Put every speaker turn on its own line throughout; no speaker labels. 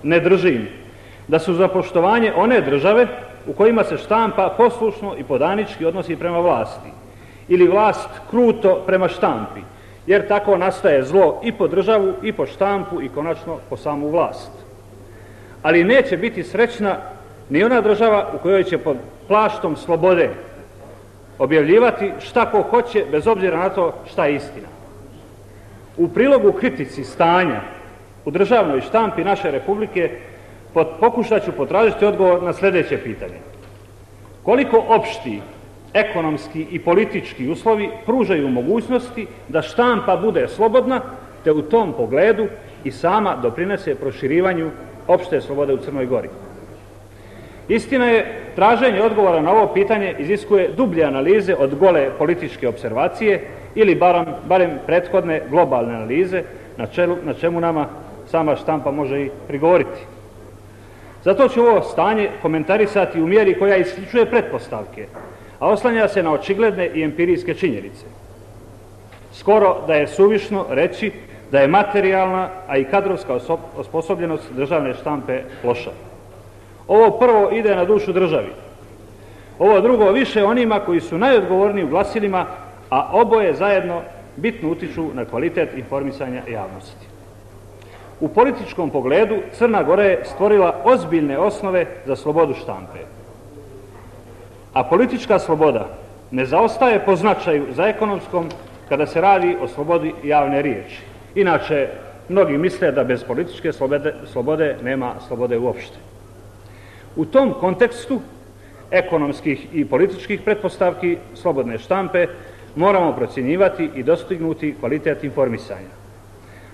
ne držim da su za poštovanje one države u kojima se štampa poslušno i podanički odnosi prema vlasti ili vlast kruto prema štampi, jer tako nastaje zlo i po državu i po štampu i konačno po samu vlast. Ali neće biti srećna ni ona država u kojoj će pod plaštom slobode objavljivati šta ko hoće bez obzira na to šta je istina. U prilogu kritici stanja u državnoj štampi naše Republike pokušat ću potražiti odgovor na sljedeće pitanje. Koliko opšti, ekonomski i politički uslovi pružaju mogućnosti da štampa bude slobodna, te u tom pogledu i sama doprinese proširivanju opšte slobode u Crnoj Gori? Istina je, traženje odgovora na ovo pitanje iziskuje dublje analize od gole političke observacije ili barem prethodne globalne analize, na čemu nama sama štampa može i prigovoriti. Zato ću ovo stanje komentarisati u mjeri koja isključuje pretpostavke, a oslanja se na očigledne i empirijske činjenice. Skoro da je suvišno reći da je materijalna, a i kadrovska osposobljenost državne štampe loša. Ovo prvo ide na dušu državi. Ovo drugo više onima koji su najodgovorniji u glasilima, a oboje zajedno bitno utiču na kvalitet informisanja javnosti. U političkom pogledu Crna Gora je stvorila ozbiljne osnove za slobodu štampe. A politička sloboda ne zaostaje po značaju za ekonomskom kada se radi o slobodi javne riječi. Inače, mnogi misle da bez političke slobode nema slobode uopšte. U tom kontekstu ekonomskih i političkih pretpostavki slobodne štampe moramo procjenjivati i dostignuti kvalitet informisanja.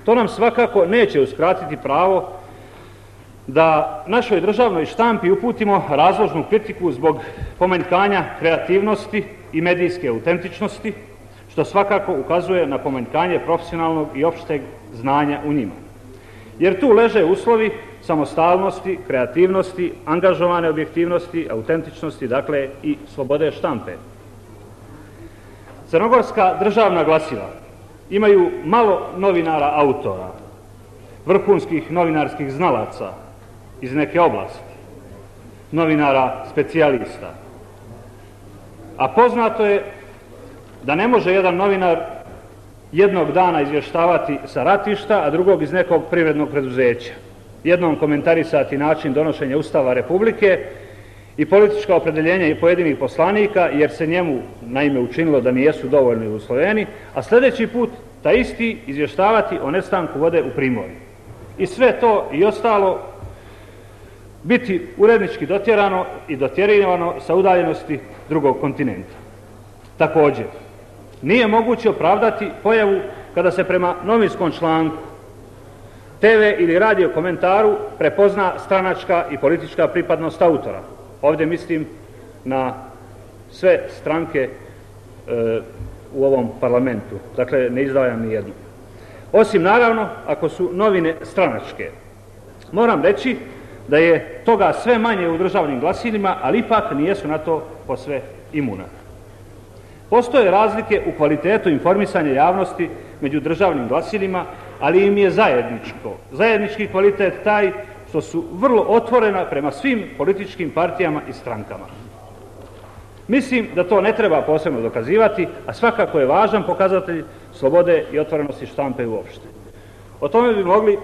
To nam svakako neće uskratiti pravo da našoj državnoj štampi uputimo razložnu kritiku zbog pomanjkanja kreativnosti i medijske autentičnosti, što svakako ukazuje na pomanjkanje profesionalnog i opšteg znanja u njima. Jer tu leže uslovi samostalnosti, kreativnosti, angažovane objektivnosti, autentičnosti, dakle i slobode štampe. Crnogorska državna glasila imaju malo novinara autora, vrhunskih novinarskih znalaca iz neke oblasti, novinara specijalista. A poznato je da ne može jedan novinar jednog dana izvještavati sa ratišta, a drugog iz nekog privrednog preduzeća. Jednom komentarisati način donošenja Ustava Republike i politička opredjeljenja i pojedinih poslanika, jer se njemu naime učinilo da nijesu dovoljno usvojeni, a sljedeći put taj isti izvještavati o nestanku vode u Primorju. I sve to i ostalo biti urednički dotjerano i dotjerivano sa udaljenosti drugog kontinenta. Također, nije moguće opravdati pojavu kada se prema novinskom članku, TV ili radio komentaru prepozna stranačka i politička pripadnost autora. Ovdje mislim na sve stranke u ovom parlamentu. Dakle, ne izdvajam ni jednu. Osim, naravno, ako su novine stranačke. Moram reći da je toga sve manje u državnim glasilima, ali ipak nijesu na to posve imuna. Postoje razlike u kvalitetu informisanja javnosti među državnim glasilima, ali im je zajednički kvalitet taj što su vrlo otvorena prema svim političkim partijama i strankama. Mislim da to ne treba posebno dokazivati, a svakako je važan pokazatelj slobode i otvorenosti štampe uopšte. O tome bi mogli